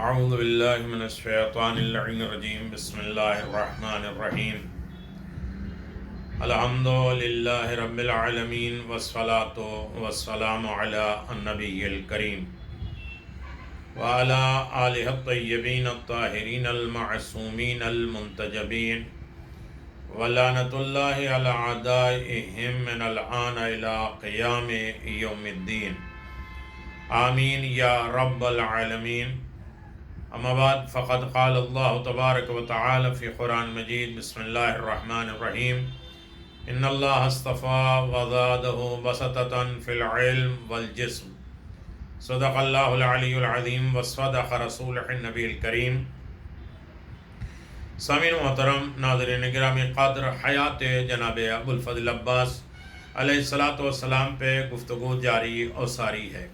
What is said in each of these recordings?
اعوذ باللہ من الشیطان اللعین الرجیم بسم اللہ الرحمن الرحیم الحمد للہ رب العالمین والصلاة والسلام علی النبی الکریم وعلی آلہ الطیبین الطاہرین المعصومین المنتجبین ولعنۃ اللہ علی اعدائہم من الآن الی قیام یوم الدین آمین یا رب العالمین. اما بعد فقد قال اللہ تبارک و تعالی فی قرآن مجید بسم اللہ الرحمن الرحیم ان اللہ اصطفى وزادہ بسطة فی العلم والجسم صدق اللہ العلی العظیم وصدق رسولہ النبی الکریم. سامعین محترم، ناظرین گرامی قدر، حیات جناب ابوالفضل عباس علیہ السلام پہ گفتگو جاری اور ساری ہے.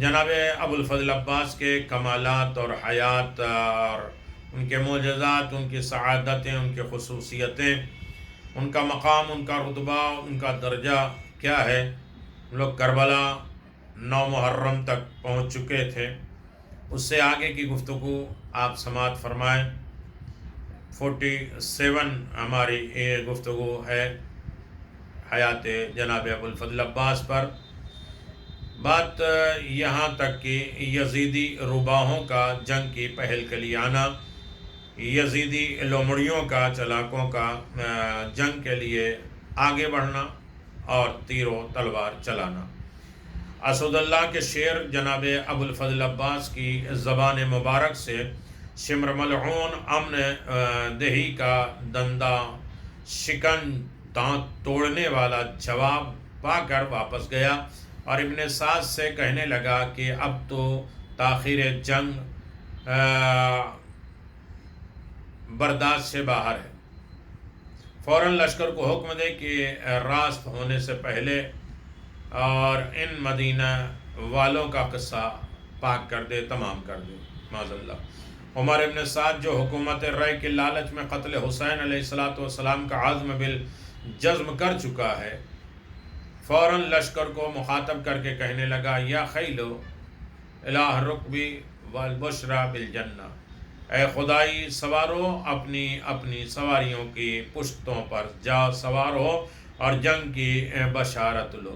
جناب ابوالفضل عباس کے کمالات اور حیات اور ان کے معجزات، ان کی سعادتیں، ان کی خصوصیتیں، ان کا مقام، ان کا رتبہ، ان کا درجہ کیا ہے. ہم لوگ کربلا 9 محرم تک پہنچ چکے تھے. اس سے آگے کی گفتگو آپ سماعت فرمائیں. 47 ہماری یہ گفتگو ہے حیات جناب ابوالفضل عباس پر. بات یہاں تک کہ یزیدی روباہوں کا جنگ کی پہل کے لیے آنا، یزیدی لومڑیوں کا، چلاکوں کا جنگ کے لیے آگے بڑھنا اور تیر و تلوار چلانا. اسد اللہ کے شعر جناب ابوالفضل عباس کی زبان مبارک سے شمر ملعون امن دہی کا دندہ شکن دانت توڑنے والا جواب پا کر واپس گیا اور ابن سعد سے کہنے لگا کہ اب تو تاخیر جنگ برداشت سے باہر ہے. فوراً لشکر کو حکم دے کہ راست ہونے سے پہلے اور ان مدینہ والوں کا قصہ پاک کر دے، تمام کر دے. معاذ اللہ. عمر ابن سعد جو حکومت رائے کے لالچ میں قتل حسین علیہ السلام کا عزم بالجزم کر چکا ہے، فوراً لشکر کو مخاطب کر کے کہنے لگا یا خیلو الہ رکبی والبشرا بالجنہ، اے خدائی سوارو، اپنی اپنی سواریوں کی پشتوں پر جا سوار ہو اور جنگ کی بشارت لو.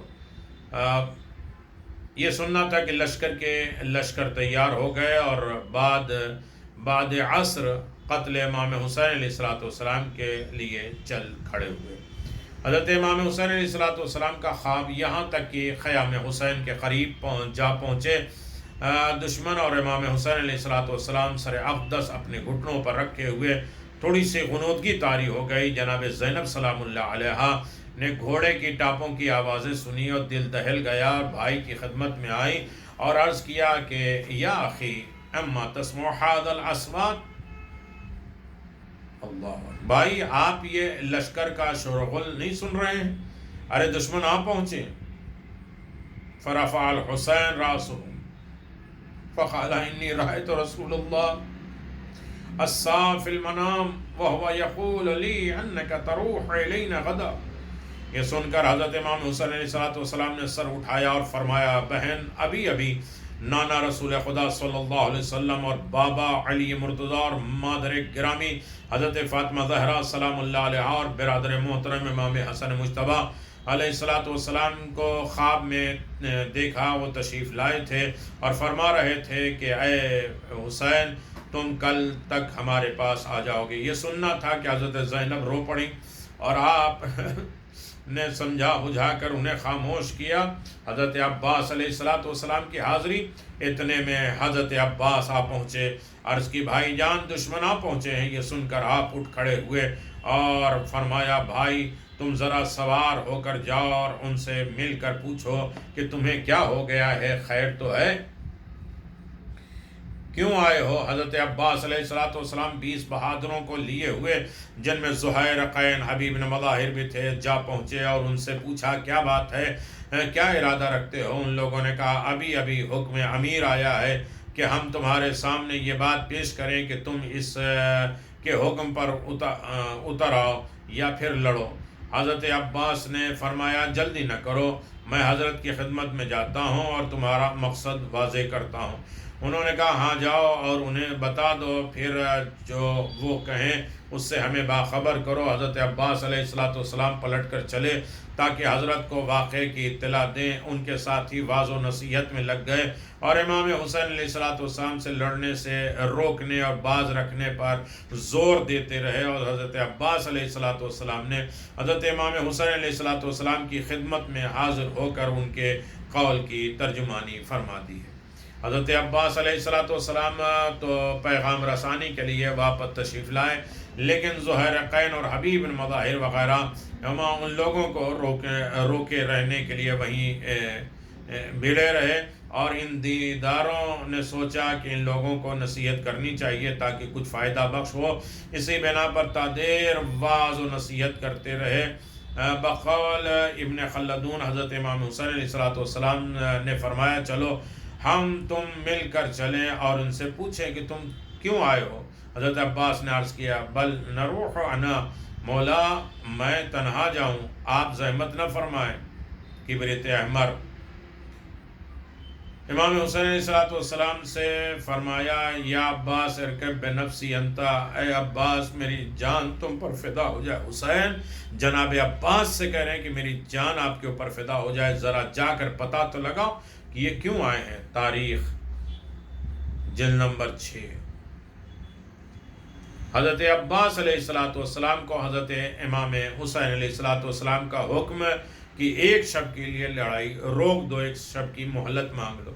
یہ سننا تھا کہ لشکر تیار ہو گئے اور بعد عصر قتل امام حسین علیہ السلام کے لیے چل کھڑے ہوئے. حضرت امام حسین علیہ السلام کا خواب یہاں تک کہ خیام حسین کے قریب جا پہنچے. دشمن اور امام حسین علیہ السلام سر اقدس اپنے گھٹنوں پر رکھے ہوئے تھوڑی سی غنودگی طاری ہو گئی. جناب زینب سلام اللہ علیہا نے گھوڑے کی ٹاپوں کی آوازیں سنی اور دل دہل گیا اور بھائی کی خدمت میں آئی اور عرض کیا کہ یا اخی اما تسمع هذا الاصوات. اللہ بھائی، آپ یہ لشکر کا شور و غل نہیں سن رہے ہیں؟ ارے دشمن آ پہنچے. فرفع الحسین راسه فقال انی رأیت رسول اللہ الساعة فی المنام وهو يقول لی انک تروح الینا غدا. یہ سن کر حضرت امام حسین علیہ السلام نے سر اٹھایا اور فرمایا بہن، ابھی نانا رسول خدا صلی اللہ علیہ وسلم اور بابا علی مرتضی اور مادر گرامی حضرت فاطمہ زہرا سلام اللہ علیہا اور برادر محترم امام حسن مجتبی علیہ السلام کو خواب میں دیکھا. وہ تشریف لائے تھے اور فرما رہے تھے کہ اے حسین، تم کل تک ہمارے پاس آ جاؤ گے. یہ سننا تھا کہ حضرت زینب رو پڑی اور آپ نے سمجھا بجھا کر انہیں خاموش کیا. حضرت عباس علیہ السلام کی حاضری، اتنے میں حضرت عباس آ پہنچے. عرض کی بھائی جان، دشمن آ پہنچے ہیں. یہ سن کر آپ اٹھ کھڑے ہوئے اور فرمایا بھائی تم ذرا سوار ہو کر جاؤ اور ان سے مل کر پوچھو کہ تمہیں کیا ہو گیا ہے، خیر تو ہے، کیوں آئے ہو؟ حضرت عباس علیہ السلام 20 بہادروں کو لیے ہوئے، جن میں زہیر، قین، حبیب بن مظاہر بھی تھے، جا پہنچے اور ان سے پوچھا کیا بات ہے، کیا ارادہ رکھتے ہو؟ ان لوگوں نے کہا ابھی حکم امیر آیا ہے کہ ہم تمہارے سامنے یہ بات پیش کریں کہ تم اس کے حکم پر اتر آؤ یا پھر لڑو. حضرت عباس نے فرمایا جلدی نہ کرو، میں حضرت کی خدمت میں جاتا ہوں اور تمہارا مقصد واضح کرتا ہوں۔ انہوں نے کہا ہاں جاؤ اور انہیں بتا دو، پھر جو وہ کہیں اس سے ہمیں باخبر کرو۔ حضرت عباس علیہ السلام پلٹ کر چلے تاکہ حضرت کو واقعے کی اطلاع دیں۔ ان کے ساتھی واعظ و نصیحت میں لگ گئے اور امام حسین علیہ السلام سے لڑنے سے روکنے اور باز رکھنے پر زور دیتے رہے، اور حضرت عباس علیہ السلام نے حضرت امام حسین علیہ السلام کی خدمت میں حاضر ہو کر ان کے قول کی ترجمانی فرما دی ہے۔ حضرت عباس علیہ السلام تو پیغام رسانی کے لیے واپس تشریف لائے، لیکن زہیرقین اور حبیب بن مظاہر وغیرہ ان لوگوں کو روکے رہنے کے لیے وہیں بھیڑے رہے، اور ان دینداروں نے سوچا کہ ان لوگوں کو نصیحت کرنی چاہیے تاکہ کچھ فائدہ بخش ہو۔ اسی بنا پر تادیر واعظ و نصیحت کرتے رہے۔ بقول ابن خلدون حضرت امام حسین علیہ السلام نے فرمایا چلو ہم تم مل کر چلیں اور ان سے پوچھیں کہ تم کیوں آئے ہو۔ حضرت عباس نے عرض کیا بل نروح انا، مولا میں تنہا جاؤں، آپ زحمت نہ فرمائیں۔ کبریت احمر۔ امام حسین علیہ السلام سے فرمایا یا عباس ارکب بنفسی انتا، اے عباس میری جان تم پر فدا ہو جائے۔ حسین جناب عباس سے کہہ رہے ہیں کہ میری جان آپ کے اوپر فدا ہو جائے، ذرا جا کر پتہ تو لگاؤ کہ یہ کیوں آئے ہیں۔ تاریخ جلد نمبر 6۔ حضرت عباس علیہ السلام کو حضرت امام حسین علیہ السلام کا حکم کہ ایک شب کے لیے لڑائی روک دو، ایک شب کی مہلت مانگ لو۔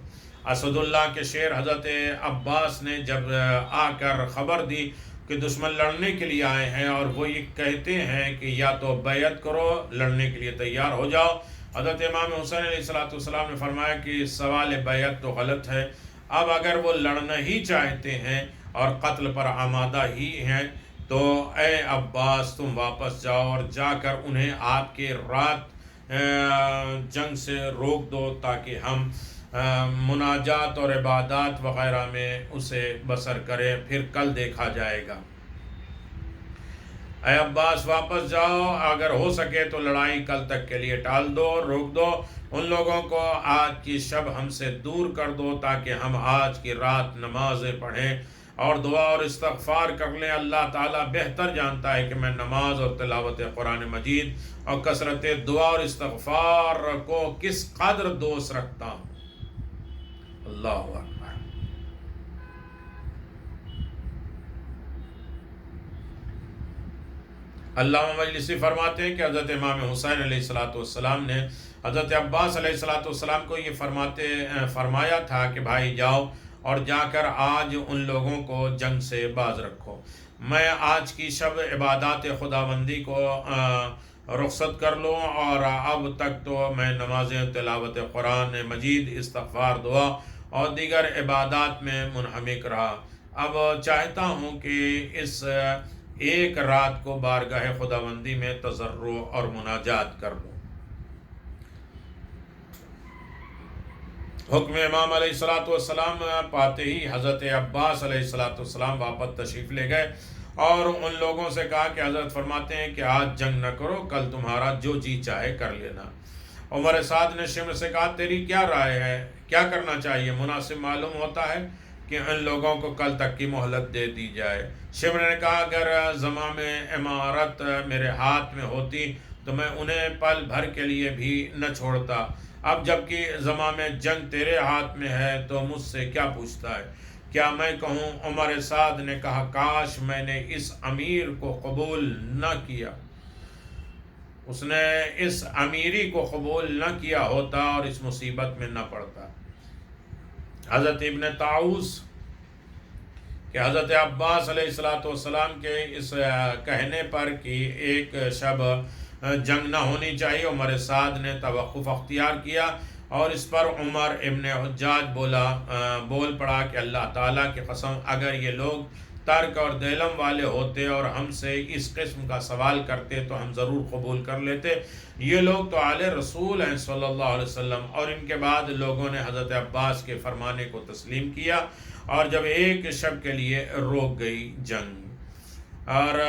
اسد اللہ کے شیر حضرت عباس نے جب آ کر خبر دی کہ دشمن لڑنے کے لیے آئے ہیں اور وہ یہ کہتے ہیں کہ یا تو بیعت کرو، لڑنے کے لیے تیار ہو جاؤ، حضرت امام حسین علیہ السلام نے فرمایا کہ سوال بیعت تو غلط ہے، اب اگر وہ لڑنا ہی چاہتے ہیں اور قتل پر آمادہ ہی ہیں تو اے عباس تم واپس جاؤ اور جا کر انہیں آپ کے رات جنگ سے روک دو تاکہ ہم مناجات اور عبادات وغیرہ میں اسے بسر کریں، پھر کل دیکھا جائے گا۔ اے عباس واپس جاؤ، اگر ہو سکے تو لڑائی کل تک کے لیے ٹال دو، روک دو، ان لوگوں کو آج کی شب ہم سے دور کر دو تاکہ ہم آج کی رات نمازیں پڑھیں اور دعا اور استغفار کر لیں۔ اللہ تعالیٰ بہتر جانتا ہے کہ میں نماز اور تلاوت قرآن مجید اور کثرت دعا اور استغفار کو کس قدر دوست رکھتا ہوں۔ اللہ اکبر۔ علامہ مجلسی فرماتے ہیں کہ حضرت امام حسین علیہ السلام نے حضرت عباس علیہ السلام کو یہ فرمایا تھا کہ بھائی جاؤ اور جا کر آج ان لوگوں کو جنگ سے باز رکھو، میں آج کی شب عبادات خداوندی کو رخصت کر لوں، اور اب تک تو میں نمازیں، تلاوت قرآن مجید، استغفار، دعا اور دیگر عبادات میں منہمک رہا، اب چاہتا ہوں کہ اس ایک رات کو بارگاہ خداوندی میں تضرع اور مناجات کر لوں۔ حکم امام علیہ السلام پاتے ہی حضرت عباس علیہ السلام واپس تشریف لے گئے اور ان لوگوں سے کہا کہ حضرت فرماتے ہیں کہ آج جنگ نہ کرو، کل تمہارا جو جی چاہے کر لینا۔ عمر سعد نے شمر سے کہا تیری کیا رائے ہے، کیا کرنا چاہیے؟ مناسب معلوم ہوتا ہے کہ ان لوگوں کو کل تک کی مہلت دے دی جائے۔ شمر نے کہا اگر زمام امارت میرے ہاتھ میں ہوتی تو میں انہیں پل بھر کے لیے بھی نہ چھوڑتا، اب جبکہ زمام جنگ تیرے ہاتھ میں ہے تو مجھ سے کیا پوچھتا ہے؟ کیا میں کہوں؟ عمر سعد نے کہا کاش میں نے اس امیر کو قبول نہ کیا، اس نے اس امیری کو قبول نہ کیا ہوتا اور اس مصیبت میں نہ پڑتا۔ حضرت ابن طاؤس کہ حضرت عباس علیہ السلام کے اس کہنے پر کہ ایک شب جنگ نہ ہونی چاہیے، عمر سعد نے توقف اختیار کیا، اور اس پر عمر ابن حجاج بول پڑا کہ اللہ تعالیٰ کی قسم اگر یہ لوگ ترک اور دیلم والے ہوتے اور ہم سے اس قسم کا سوال کرتے تو ہم ضرور قبول کر لیتے، یہ لوگ تو آل رسول ہیں صلی اللہ علیہ وسلم۔ اور ان کے بعد لوگوں نے حضرت عباس کے فرمانے کو تسلیم کیا اور جب ایک شب کے لیے روک گئی جنگ، اور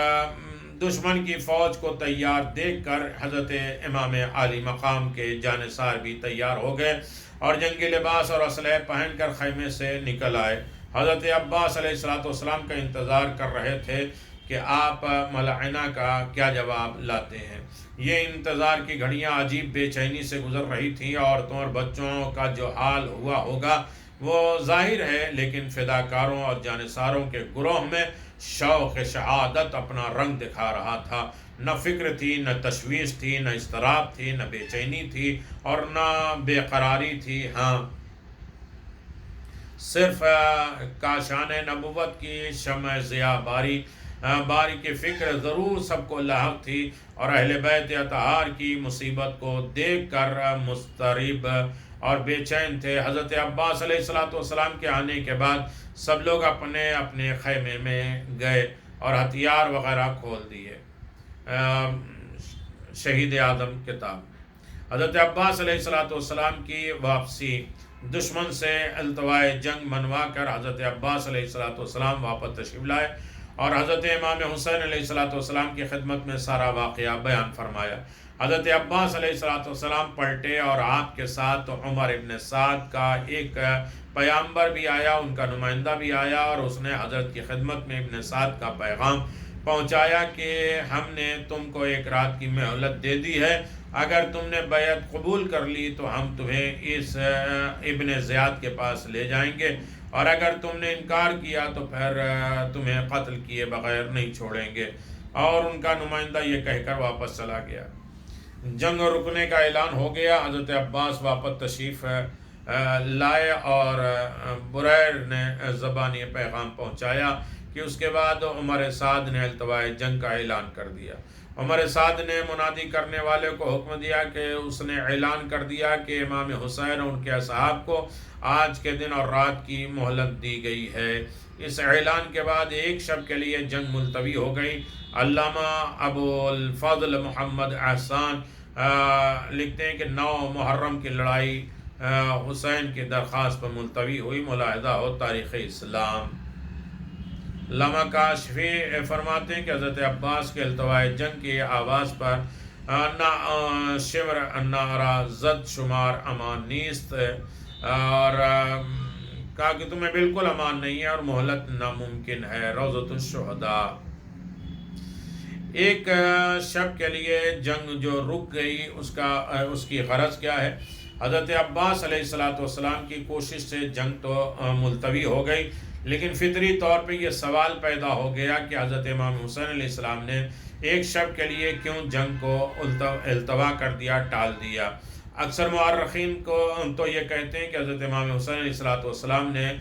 دشمن کی فوج کو تیار دیکھ کر حضرت امام عالی مقام کے جانثار بھی تیار ہو گئے اور جنگی لباس اور اسلحے پہن کر خیمے سے نکل آئے۔ حضرت عباس علیہ السلام کا انتظار کر رہے تھے کہ آپ ملعنہ کا کیا جواب لاتے ہیں۔ یہ انتظار کی گھڑیاں عجیب بے چینی سے گزر رہی تھیں۔ عورتوں اور بچوں کا جو حال ہوا ہوگا وہ ظاہر ہے، لیکن فداکاروں اور جانثاروں کے گروہ میں شوق شہادت اپنا رنگ دکھا رہا تھا۔ نہ فکر تھی، نہ تشویش تھی، نہ اضطراب تھی، نہ بے چینی تھی اور نہ بے قراری تھی۔ ہاں، صرف کاشان نبوت کی شمع ضیاء باری کی فکر ضرور سب کو لاحق تھی، اور اہل بیت اطہار کی مصیبت کو دیکھ کر مضطرب اور بے چین تھے۔ حضرت عباس علیہ السلام کے آنے کے بعد سب لوگ اپنے اپنے خیمے میں گئے اور ہتھیار وغیرہ کھول دیے۔ شہید اعظم کتاب۔ حضرت عباس علیہ السلام کی واپسی۔ دشمن سے التوائے جنگ منوا کر حضرت عباس علیہ السلام واپس تشریف لائے اور حضرت امام حسین علیہ السلام کی خدمت میں سارا واقعہ بیان فرمایا۔ حضرت عباس علیہ السلام پلٹے اور آپ کے ساتھ عمر ابن سعد کا ایک پیامبر بھی آیا، ان کا نمائندہ بھی آیا، اور اس نے حضرت کی خدمت میں ابن سعد کا پیغام پہنچایا کہ ہم نے تم کو ایک رات کی مہلت دے دی ہے، اگر تم نے بیعت قبول کر لی تو ہم تمہیں اس ابن زیاد کے پاس لے جائیں گے، اور اگر تم نے انکار کیا تو پھر تمہیں قتل کیے بغیر نہیں چھوڑیں گے۔ اور ان کا نمائندہ یہ کہہ کر واپس چلا گیا۔ جنگ رکنے کا اعلان ہو گیا۔ حضرت عباس واپس تشریف لائے اور بریر نے زبانی پیغام پہنچایا کہ اس کے بعد عمر سعد نے التوائے جنگ کا اعلان کر دیا۔ عمر سعد نے منادی کرنے والے کو حکم دیا کہ اس نے اعلان کر دیا کہ امام حسین اور ان کے اصحاب کو آج کے دن اور رات کی مہلت دی گئی ہے۔ اس اعلان کے بعد ایک شب کے لیے جنگ ملتوی ہو گئی۔ علامہ ابو الفضل محمد احسان لکھتے ہیں کہ 9 محرم کی لڑائی حسین کی درخواست پر ملتوی ہوئی۔ ملاحظہ ہو تاریخ اسلام۔ علامہ کاشفی فرماتے ہیں کہ حضرت عباس کے التوائے جنگ کی آواز پر نہ شمر نارا زد شمار امان نیست، اور کہا کہ تمہیں بالکل امان نہیں ہے اور مہلت ناممکن ہے۔ روضۃ الشہداء۔ ایک شب کے لیے جنگ جو رک گئی اس کی غرض کیا ہے؟ حضرت عباس علیہ السلام کی کوشش سے جنگ تو ملتوی ہو گئی، لیکن فطری طور پہ یہ سوال پیدا ہو گیا کہ حضرت امام حسین علیہ السلام نے ایک شب کے لیے کیوں جنگ کو التوا کر دیا، ٹال دیا۔ اکثر مورخین کو تو یہ کہتے ہیں کہ حضرت امام حسین علیہ السلام نے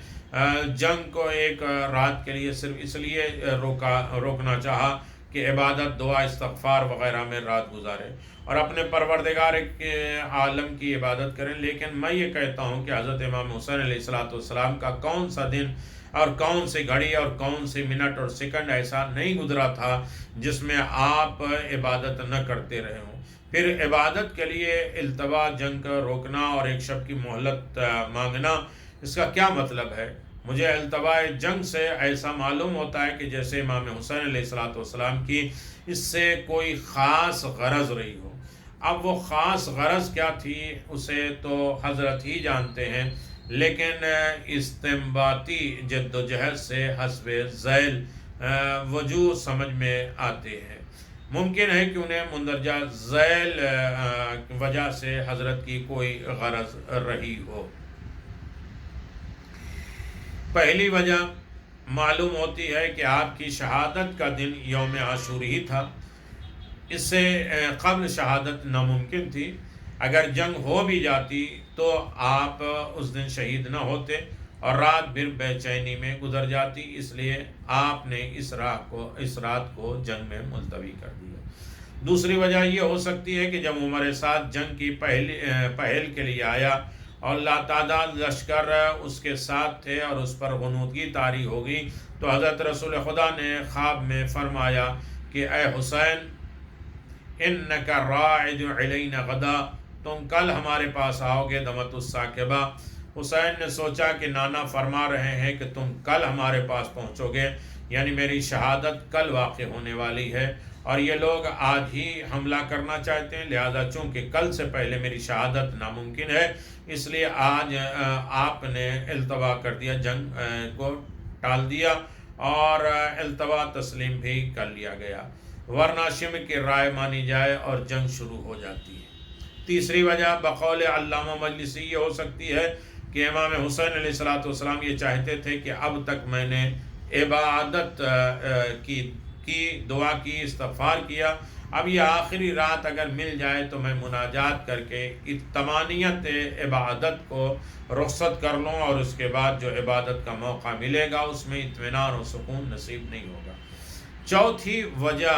جنگ کو ایک رات کے لیے صرف اس لیے روکنا چاہا کہ عبادت، دعا، استغفار وغیرہ میں رات گزارے اور اپنے پروردگار کے عالم کی عبادت کریں۔ لیکن میں یہ کہتا ہوں کہ حضرت امام حسین علیہ السلام کا کون سا دن اور کون سی گھڑی اور کون سی منٹ اور سیکنڈ ایسا نہیں گزرا تھا جس میں آپ عبادت نہ کرتے رہے ہوں۔ پھر عبادت کے لیے التوا، جنگ کا روکنا اور ایک شب کی مہلت مانگنا، اس کا کیا مطلب ہے؟ مجھے التوا جنگ سے ایسا معلوم ہوتا ہے کہ جیسے امام حسین علیہ السلام کی اس سے کوئی خاص غرض رہی ہو۔ اب وہ خاص غرض کیا تھی اسے تو حضرت ہی جانتے ہیں، لیکن استنباطی جد و جہد سے حسب ذیل وجوہ سمجھ میں آتے ہیں۔ ممکن ہے کہ انہیں مندرجہ ذیل وجہ سے حضرت کی کوئی غرض رہی ہو۔ پہلی وجہ معلوم ہوتی ہے کہ آپ کی شہادت کا دن یوم عاشور ہی تھا، اس سے قبل شہادت ناممکن تھی۔ اگر جنگ ہو بھی جاتی تو آپ اس دن شہید نہ ہوتے اور رات بھر بے چینی میں گزر جاتی، اس لیے آپ نے اس رات کو جنگ میں ملتوی کر دیا۔ دوسری وجہ یہ ہو سکتی ہے کہ جب عمر سعد جنگ کی پہل کے لیے آیا اور لاتعداد لشکر اس کے ساتھ تھے اور اس پر غنودگی طاری ہو گئی، تو حضرت رسول خدا نے خواب میں فرمایا کہ اے حسین، انک راعد علینا غدا، تم کل ہمارے پاس آؤ گے دمت الثاقبہ۔ حسین نے سوچا کہ نانا فرما رہے ہیں کہ تم کل ہمارے پاس پہنچو گے، یعنی میری شہادت کل واقع ہونے والی ہے، اور یہ لوگ آج ہی حملہ کرنا چاہتے ہیں، لہذا چونکہ کل سے پہلے میری شہادت ناممکن ہے، اس لیے آج آپ نے التوا کر دیا، جنگ کو ٹال دیا اور التوا تسلیم بھی کر لیا گیا، ورنہ شمع کی رائے مانی جائے اور جنگ شروع ہو جاتی ہے۔ تیسری وجہ بقول علامہ مجلسی یہ ہو سکتی ہے کہ امام حسین علیہ السلام یہ چاہتے تھے کہ اب تک میں نے عبادت کی دعا کی، استغفار کیا، اب یہ آخری رات اگر مل جائے تو میں مناجات کر کے تمانیت عبادت کو رخصت کر لوں، اور اس کے بعد جو عبادت کا موقع ملے گا اس میں اطمینان و سکون نصیب نہیں ہوگا۔ چوتھی وجہ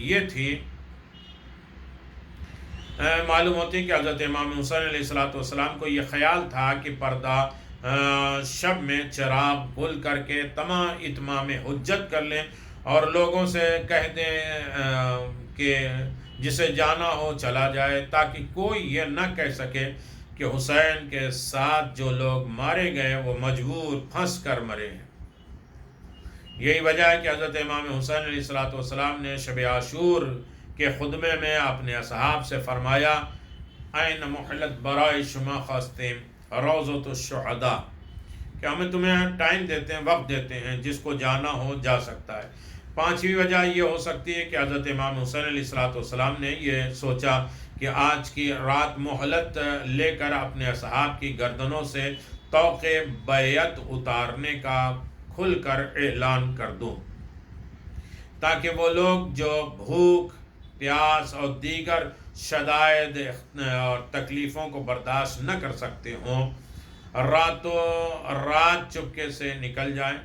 یہ تھی، معلوم ہوتی کہ حضرت امام حسین علیہ السلام کو یہ خیال تھا کہ پردہ شب میں چراغ گل کر کے اتمام حجت کر لیں اور لوگوں سے کہہ دیں کہ جسے جانا ہو چلا جائے، تاکہ کوئی یہ نہ کہہ سکے کہ حسین کے ساتھ جو لوگ مارے گئے وہ مجبور پھنس کر مرے ہیں۔ یہی وجہ ہے کہ حضرت امام حسین علیہ السلام نے شب عاشور کے خطبے میں اپنے اصحاب سے فرمایا، این محلت برائے شما خواستیم روضۃ الشہداء، کہ ہمیں تمہیں ٹائم دیتے ہیں، وقت دیتے ہیں، جس کو جانا ہو جا سکتا ہے۔ پانچویں وجہ یہ ہو سکتی ہے کہ حضرت امام حسین علیہ السلام نے یہ سوچا کہ آج کی رات مہلت لے کر اپنے اصحاب کی گردنوں سے طوق بیعت اتارنے کا کھل کر اعلان کر دوں، تاکہ وہ لوگ جو بھوک، پیاس اور دیگر شدائد اور تکلیفوں کو برداشت نہ کر سکتے ہوں، راتوں رات چپکے سے نکل جائیں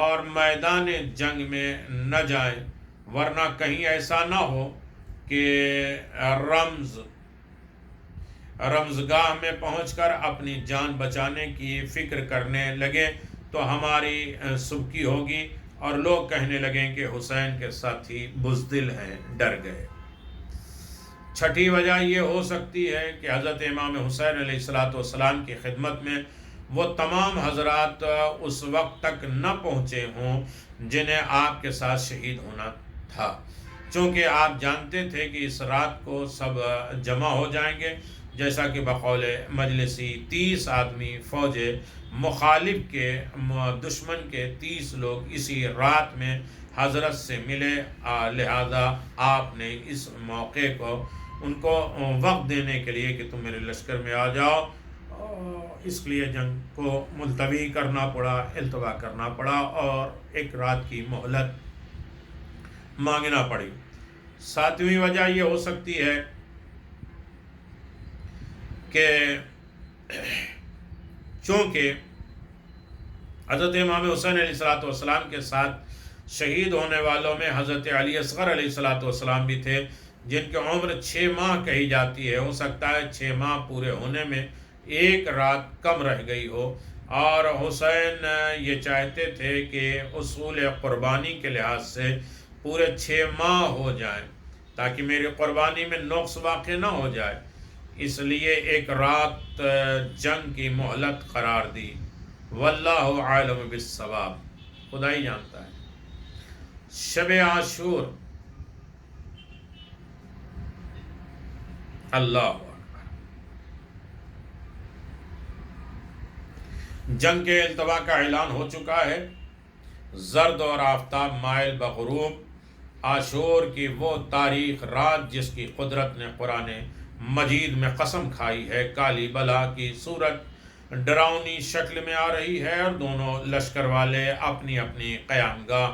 اور میدان جنگ میں نہ جائیں، ورنہ کہیں ایسا نہ ہو کہ رمزگاہ میں پہنچ کر اپنی جان بچانے کی فکر کرنے لگے تو ہماری سبکی ہوگی اور لوگ کہنے لگیں کہ حسین کے ساتھی بزدل ہیں، ڈر گئے۔ چھٹی وجہ یہ ہو سکتی ہے کہ حضرت امام حسین علیہ السلام کی خدمت میں وہ تمام حضرات اس وقت تک نہ پہنچے ہوں جنہیں آپ کے ساتھ شہید ہونا تھا، چونکہ آپ جانتے تھے کہ اس رات کو سب جمع ہو جائیں گے، جیسا کہ بقول مجلسی 30 آدمی فوج مخالف کے، دشمن کے 30 لوگ اسی رات میں حضرت سے ملے، لہذا آپ نے اس موقع کو ان کو وقت دینے کے لیے کہ تم میرے لشکر میں آ جاؤ، اس لیے جنگ کو ملتوی کرنا پڑا، التوا کرنا پڑا اور ایک رات کی مہلت مانگنا پڑی۔ ساتویں وجہ یہ ہو سکتی ہے کہ چونکہ حضرت امام حسین علیہ السلام کے ساتھ شہید ہونے والوں میں حضرت علی اصغر علیہ السلام بھی تھے، جن کی عمر 6 ماہ کہی جاتی ہے، ہو سکتا ہے 6 ماہ پورے ہونے میں ایک رات کم رہ گئی ہو، اور حسین یہ چاہتے تھے کہ اصول قربانی کے لحاظ سے پورے 6 ماہ ہو جائیں تاکہ میری قربانی میں نقص واقع نہ ہو جائے، اس لیے ایک رات جنگ کی مہلت قرار دی۔ واللہ عالم بالصواب، خدا ہی جانتا ہے۔ شب عاشور، اللہ اکبر، جنگ کے التوا کا اعلان ہو چکا ہے، زرد اور آفتاب مائل بغروب، عاشور کی وہ تاریخ رات جس کی قدرت نے قرآن مجید میں قسم کھائی ہے، کالی بلا کی صورت ڈراؤنی شکل میں آ رہی ہے اور دونوں لشکر والے اپنی اپنی قیام گاہ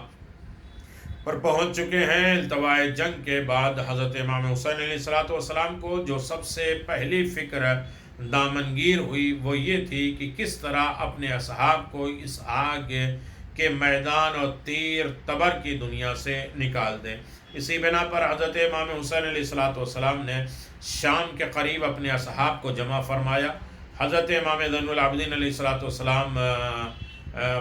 پر پہنچ چکے ہیں۔ التوائے جنگ کے بعد حضرت امام حسین علیہ السلام کو جو سب سے پہلی فکر دامنگیر ہوئی وہ یہ تھی کہ کس طرح اپنے اصحاب کو اس آگ کے میدان اور تیر تبر کی دنیا سے نکال دیں۔ اسی بنا پر حضرت امام حسین علیہ السلام نے شام کے قریب اپنے اصحاب کو جمع فرمایا۔ حضرت امام زین العابدین علیہ السلام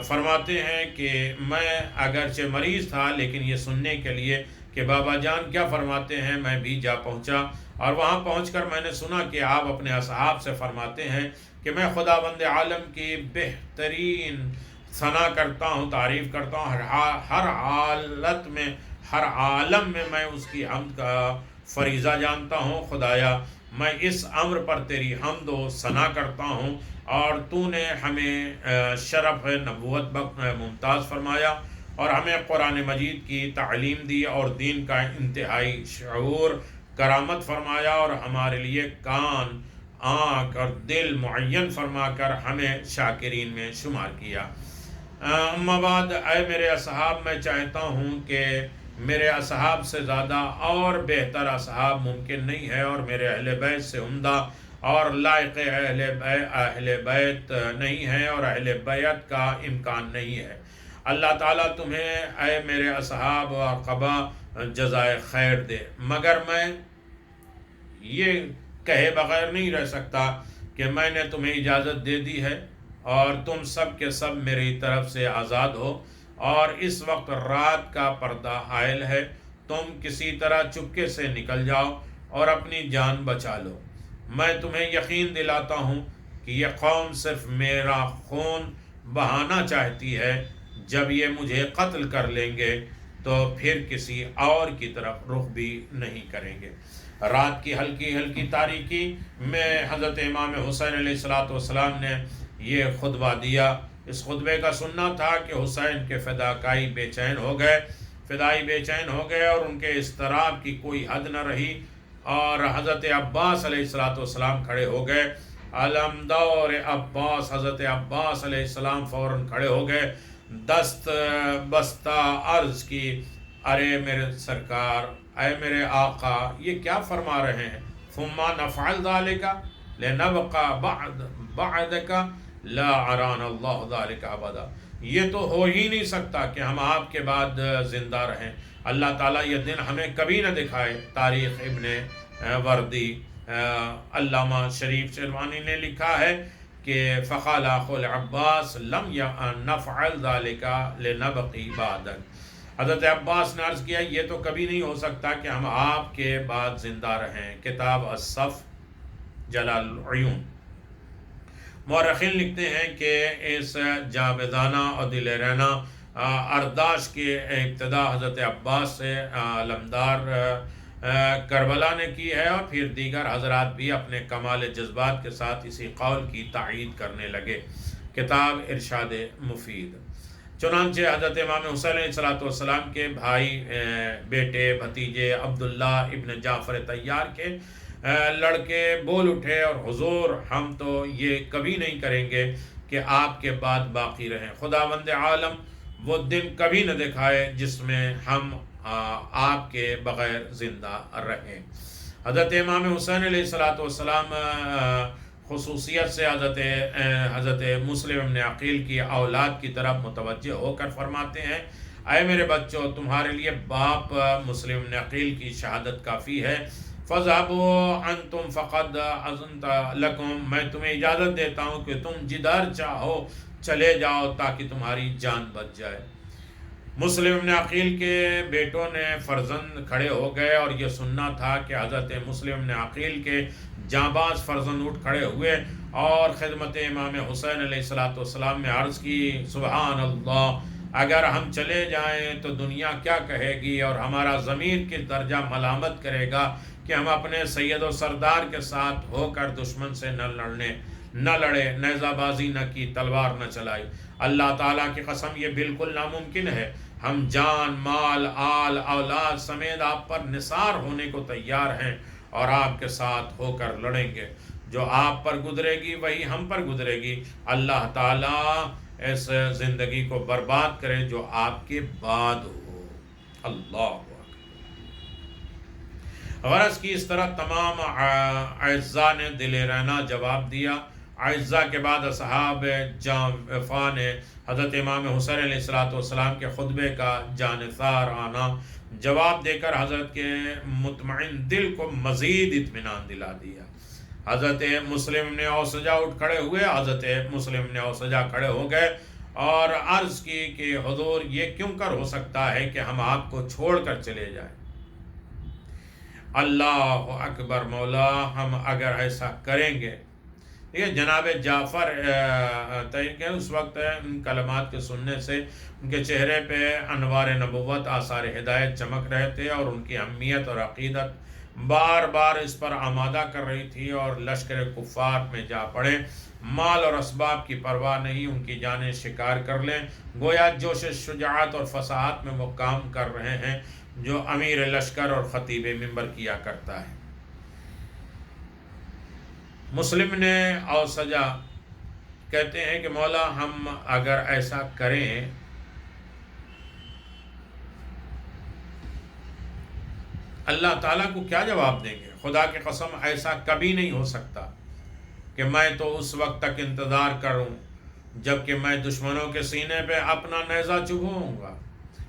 فرماتے ہیں کہ میں اگرچہ مریض تھا لیکن یہ سننے کے لیے کہ بابا جان کیا فرماتے ہیں میں بھی جا پہنچا، اور وہاں پہنچ کر میں نے سنا کہ آپ اپنے اصحاب سے فرماتے ہیں کہ میں خداوند عالم کی بہترین ثنا کرتا ہوں، تعریف کرتا ہوں، ہر حالت میں ہر عالم میں اس کی حمد کا فریضہ جانتا ہوں۔ خدایا میں اس امر پر تیری حمد و ثنا کرتا ہوں، اور تو نے ہمیں شرف نبوت ممتاز فرمایا، اور ہمیں قرآن مجید کی تعلیم دی، اور دین کا انتہائی شعور کرامت فرمایا، اور ہمارے لیے کان، آنکھ اور دل معین فرما کر ہمیں شاکرین میں شمار کیا۔ اما بعد، اے میرے اصحاب، میں چاہتا ہوں کہ میرے اصحاب سے زیادہ اور بہتر اصحاب ممکن نہیں ہے، اور میرے اہل بیت سے عمدہ اور لائق اہل بیت نہیں ہے، اور اہل بیت کا امکان نہیں ہے۔ اللہ تعالیٰ تمہیں اے میرے اصحاب و اقبا جزائے خیر دے، مگر میں یہ کہے بغیر نہیں رہ سکتا کہ میں نے تمہیں اجازت دے دی ہے، اور تم سب کے سب میری طرف سے آزاد ہو، اور اس وقت رات کا پردہ حائل ہے، تم کسی طرح چپکے سے نکل جاؤ اور اپنی جان بچا لو۔ میں تمہیں یقین دلاتا ہوں کہ یہ قوم صرف میرا خون بہانا چاہتی ہے، جب یہ مجھے قتل کر لیں گے تو پھر کسی اور کی طرف رخ بھی نہیں کریں گے۔ رات کی ہلکی ہلکی تاریکی میں حضرت امام حسین علیہ السلام نے یہ خطبہ دیا۔ اس خطبے کا سننا تھا کہ حسین کے فدائی بے چین ہو گئے، اور ان کے اضطراب کی کوئی حد نہ رہی، اور حضرت عباس علیہ السلام کھڑے ہو گئے۔ علمدور عباس، حضرت عباس علیہ السلام فوراً کھڑے ہو گئے، دست بستہ عرض کی، ارے میرے سرکار، اے میرے آقا، یہ کیا فرما رہے ہیں؟ ثم نفعل ذلك لنبقى بعدك لا ارانا اللہ ذلك ابدا۔ یہ تو ہو ہی نہیں سکتا کہ ہم آپ کے بعد زندہ رہیں، اللہ تعالیٰ یہ دن ہمیں کبھی نہ دکھائے۔ تاریخ ابن وردی علامہ شریف شیروانی نے لکھا ہے کہ فقال اخو العباس لم نفعل ذلك لنبقي بعدك۔ حضرت عباس نے عرض کیا، یہ تو کبھی نہیں ہو سکتا کہ ہم آپ کے بعد زندہ رہیں۔ کتاب الصف، جلال العیون۔ مورخین لکھتے ہیں کہ اس جاویدانہ اور دل رہنا ارداش کی ابتدا حضرت عباس سے علمدار کربلا نے کی ہے، اور پھر دیگر حضرات بھی اپنے کمال جذبات کے ساتھ اسی قول کی تائید کرنے لگے۔ کتاب ارشاد مفید۔ چنانچہ حضرت امام حسین علیہ السلام کے بھائی، بیٹے، بھتیجے عبداللہ ابن جعفر طیار کے لڑکے بول اٹھے، اور حضور، ہم تو یہ کبھی نہیں کریں گے کہ آپ کے بعد باقی رہیں۔ خداوند عالم وہ دن کبھی نہ دکھائے جس میں ہم آپ کے بغیر زندہ رہیں۔ حضرت امام حسین علیہ السلام خصوصیت سے حضرت مسلم ابن عقیل کی اولاد کی طرف متوجہ ہو کر فرماتے ہیں، اے میرے بچوں، تمہارے لیے باپ مسلم ابن عقیل کی شہادت کافی ہے۔ فَذْهَبُوا أَنْتُمْ فَقَدْ أَذِنْتُ لَكُمْ، میں تمہیں اجازت دیتا ہوں کہ تم جدھر چاہو چلے جاؤ تاکہ تمہاری جان بچ جائے۔ مسلم ابن عقیل کے بیٹوں نے فرزند کھڑے ہو گئے، اور یہ سننا تھا کہ حضرت مسلم ابن عقیل کے جانباز فرزند اٹھ کھڑے ہوئے، اور خدمت امام حسین علیہ السلام میں عرض کی، سبحان اللہ، اگر ہم چلے جائیں تو دنیا کیا کہے گی، اور ہمارا ضمیر کس درجہ ملامت کرے گا کہ ہم اپنے سید و سردار کے ساتھ ہو کر دشمن سے نہ لڑے، نیزہ بازی نہ کی، تلوار نہ چلائی۔ اللہ تعالیٰ کی قسم، یہ بالکل ناممکن ہے۔ ہم جان، مال، آل، اولاد سمیت آپ پر نثار ہونے کو تیار ہیں، اور آپ کے ساتھ ہو کر لڑیں گے۔ جو آپ پر گزرے گی وہی ہم پر گزرے گی۔ اللہ تعالیٰ اس زندگی کو برباد کرے جو آپ کے بعد ہو۔ اللہ غرض کی اس طرح تمام اعزاء نے دل رہنا جواب دیا۔ اعزاء کے بعد اصحاب جعفر نے حضرت امام حسین علیہ السلام کے خطبے کا جانثار آنا جواب دے کر حضرت کے مطمئن دل کو مزید اطمینان دلا دیا۔ حضرت مسلم نے اوسجا اٹھ کھڑے ہوئے، حضرت مسلم نے اوسجا کھڑے ہو گئے اور عرض کی کہ حضور، یہ کیوں کر ہو سکتا ہے کہ ہم آپ کو چھوڑ کر چلے جائیں؟ اللہ اکبر، مولا، ہم اگر ایسا کریں گے، یہ جناب جعفر کہ اس وقت ان کلمات کے سننے سے ان کے چہرے پہ انوار نبوت آثار ہدایت چمک رہے تھے، اور ان کی اہمیت اور عقیدت بار بار اس پر آمادہ کر رہی تھی، اور لشکر کفار میں جا پڑے، مال اور اسباب کی پرواہ نہیں، ان کی جانیں شکار کر لیں، گویا جوش شجاعت اور فصاحت میں وہ کام کر رہے ہیں جو امیر لشکر اور خطیب منبر کیا کرتا ہے۔ مسلم نے اوسجا کہتے ہیں کہ مولا ہم اگر ایسا کریں اللہ تعالیٰ کو کیا جواب دیں گے؟ خدا کی قسم ایسا کبھی نہیں ہو سکتا کہ میں تو اس وقت تک انتظار کروں جب کہ میں دشمنوں کے سینے پہ اپنا نیزہ چبھوں گا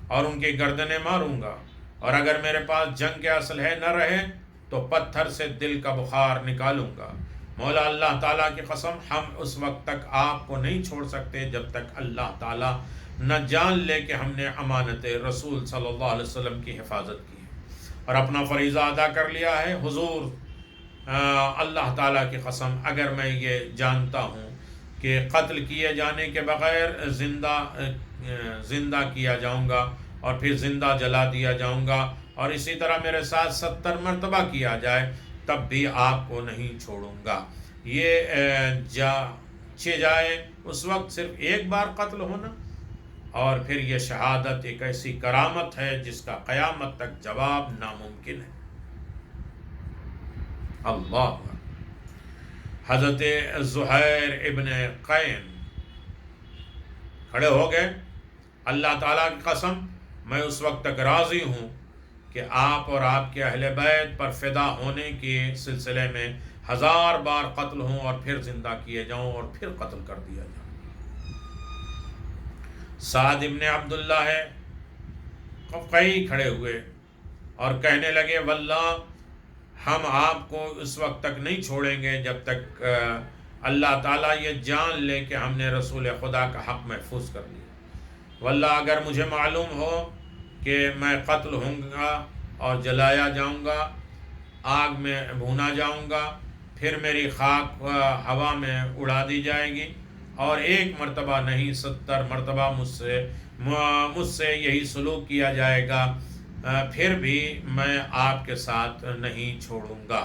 اور ان کی گردنیں ماروں گا، اور اگر میرے پاس جنگ کے اسلحے نہ رہے تو پتھر سے دل کا بخار نکالوں گا۔ مولا اللہ تعالیٰ کی قسم ہم اس وقت تک آپ کو نہیں چھوڑ سکتے جب تک اللہ تعالیٰ نہ جان لے کہ ہم نے امانت رسول صلی اللہ علیہ وسلم کی حفاظت کی ہے اور اپنا فریضہ ادا کر لیا ہے۔ حضور اللہ تعالیٰ کی قسم اگر میں یہ جانتا ہوں کہ قتل کیے جانے کے بغیر زندہ کیا جاؤں گا اور پھر زندہ جلا دیا جاؤں گا، اور اسی طرح میرے ساتھ 70 مرتبہ کیا جائے تب بھی آپ کو نہیں چھوڑوں گا۔ یہ جائے اس وقت صرف ایک بار قتل ہونا، اور پھر یہ شہادت ایک ایسی کرامت ہے جس کا قیامت تک جواب ناممکن ہے۔ اللہ! حضرت زہیر ابن قین کھڑے ہو گئے، اللہ تعالیٰ کی قسم میں اس وقت تک راضی ہوں کہ آپ اور آپ کے اہل بیت پر فدا ہونے کے سلسلے میں 1000 بار قتل ہوں اور پھر زندہ کیے جاؤں اور پھر قتل کر دیا جاؤں۔ سعد ابن عبداللہ ہے، کئی کھڑے ہوئے اور کہنے لگے واللہ ہم آپ کو اس وقت تک نہیں چھوڑیں گے جب تک اللہ تعالیٰ یہ جان لے کہ ہم نے رسول خدا کا حق محفوظ کر لیا۔ واللہ اگر مجھے معلوم ہو کہ میں قتل ہوں گا اور جلایا جاؤں گا، آگ میں بھونا جاؤں گا، پھر میری خاک ہوا میں اڑا دی جائے گی، اور 1 مرتبہ نہیں 70 مرتبہ مجھ سے یہی سلوک کیا جائے گا، پھر بھی میں آپ کے ساتھ نہیں چھوڑوں گا،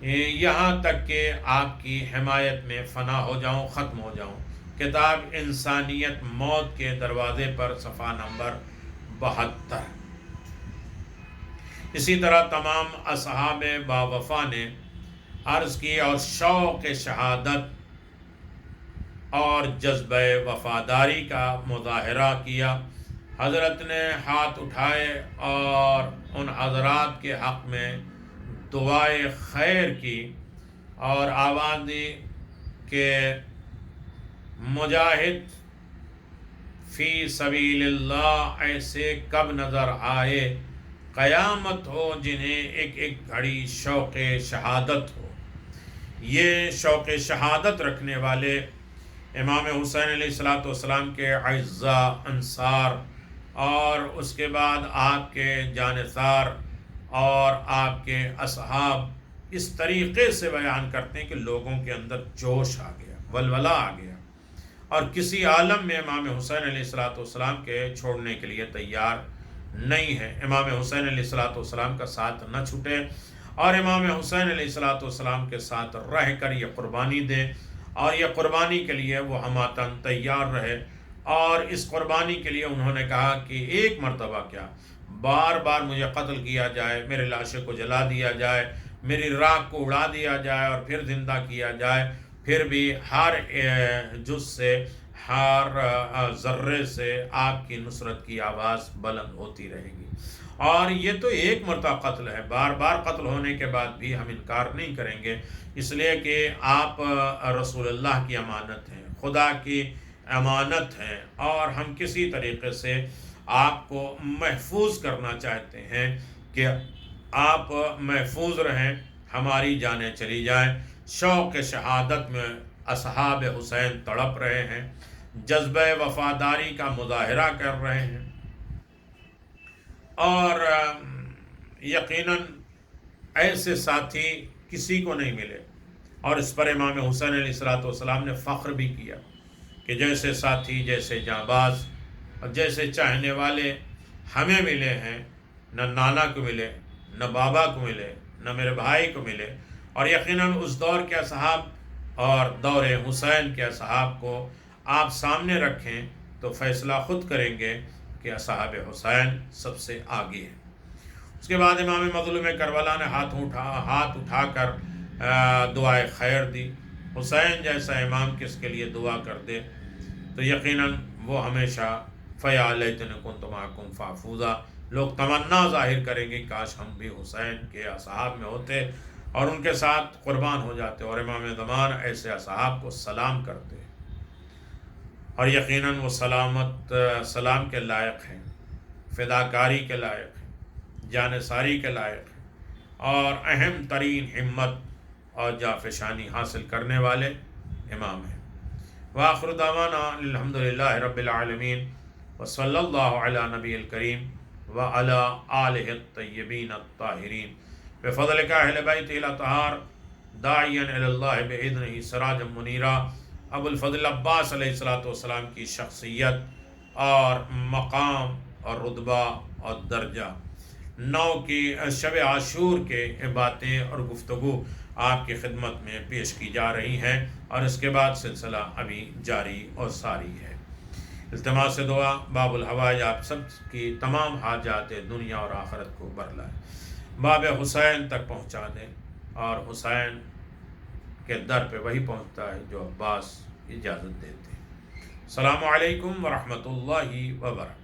یہاں تک کہ آپ کی حمایت میں فنا ہو جاؤں، ختم ہو جاؤں۔ کتاب انسانیت موت کے دروازے پر صفحہ نمبر 72۔ اسی طرح تمام اصحاب باوفا نے عرض کی اور شوق شہادت اور جذبہ وفاداری کا مظاہرہ کیا۔ حضرت نے ہاتھ اٹھائے اور ان حضرات کے حق میں دعائے خیر کی اور آواز دی کہ مجاہد فی سبیل اللہ ایسے کب نظر آئے، قیامت ہو جنہیں ایک ایک گھڑی شوق شہادت ہو۔ یہ شوق شہادت رکھنے والے امام حسین علیہ السلام کے اعزاء انصار اور اس کے بعد آپ کے جانثار اور آپ کے اصحاب اس طریقے سے بیان کرتے ہیں کہ لوگوں کے اندر جوش آ گیا، ولولہ آ گیا، اور کسی عالم میں امام حسین علیہ السلام کے چھوڑنے کے لیے تیار نہیں ہے۔ امام حسین علیہ السلام کا ساتھ نہ چھوٹے اور امام حسین علیہ السلام کے ساتھ رہ کر یہ قربانی دیں، اور یہ قربانی کے لیے وہ ہماتن تیار رہے، اور اس قربانی کے لیے انہوں نے کہا کہ 1 مرتبہ کیا، بار بار مجھے قتل کیا جائے، میرے لاشے کو جلا دیا جائے، میری راکھ کو اڑا دیا جائے اور پھر زندہ کیا جائے، پھر بھی ہر جز سے، ہر ذرے سے آپ کی نصرت کی آواز بلند ہوتی رہے گی۔ اور یہ تو 1 مرتبہ قتل ہے، بار بار قتل ہونے کے بعد بھی ہم انکار نہیں کریں گے، اس لیے کہ آپ رسول اللہ کی امانت ہیں، خدا کی امانت ہیں، اور ہم کسی طریقے سے آپ کو محفوظ کرنا چاہتے ہیں کہ آپ محفوظ رہیں، ہماری جانیں چلی جائیں۔ شوق شہادت میں اصحاب حسین تڑپ رہے ہیں، جذبہ وفاداری کا مظاہرہ کر رہے ہیں، اور یقیناً ایسے ساتھی کسی کو نہیں ملے۔ اور اس پر امام حسین علیہ الصلوۃ والسلام نے فخر بھی کیا کہ جیسے ساتھی، جیسے جانباز اور جیسے چاہنے والے ہمیں ملے ہیں، نہ نانا کو ملے، نہ بابا کو ملے، نہ میرے بھائی کو ملے، اور یقیناً اس دور کے اصحاب اور دور حسین کے اصحاب کو آپ سامنے رکھیں تو فیصلہ خود کریں گے کہ اصحاب حسین سب سے آگے ہیں۔ اس کے بعد امام مظلوم کربلا نے ہاتھ اٹھا کر دعائے خیر دی۔ حسین جیسا امام کس کے لیے دعا کر دے تو یقیناً وہ ہمیشہ فَيَا لَيْتَنِي كُنتُ مَعَكُمْ فَأَفُوزَ، لوگ تمنا ظاہر کریں گے کاش ہم بھی حسین کے اصحاب میں ہوتے اور ان کے ساتھ قربان ہو جاتے، اور امام زمان ایسے اصحاب کو سلام کرتے، اور یقیناً وہ سلام کے لائق ہیں، فداکاری کے لائق ہیں، جانثاری کے لائق ہیں، اور اہم ترین ہمت اور جافشانی حاصل کرنے والے امام ہیں۔ وآخر دعوانا الحمدللہ رب العالمین، وصلی اللہ علی نبی الکریم وعلی آلہ الطیبین الطاہرین، بفضلک اہل بیتہ الاطہار، داعیا الی اللہ بإذنہ سراجا منیرا۔ ابو الفضل عباس علیہ الصلوۃ والسلام کی شخصیت اور مقام اور رتبہ اور درجہ، کی شب عاشور کے باتیں اور گفتگو آپ کی خدمت میں پیش کی جا رہی ہیں، اور اس کے بعد سلسلہ ابھی جاری اور ساری ہے۔ التماس سے دعا باب الحوائج آپ سب کی تمام حاجات دنیا اور آخرت کو بر لائے، باب حسین تک پہنچا دیں، اور حسین کے در پہ وہی پہنچتا ہے جو عباس اجازت دیتے ہیں۔ السلام علیکم ورحمۃ اللہ وبرکاتہ۔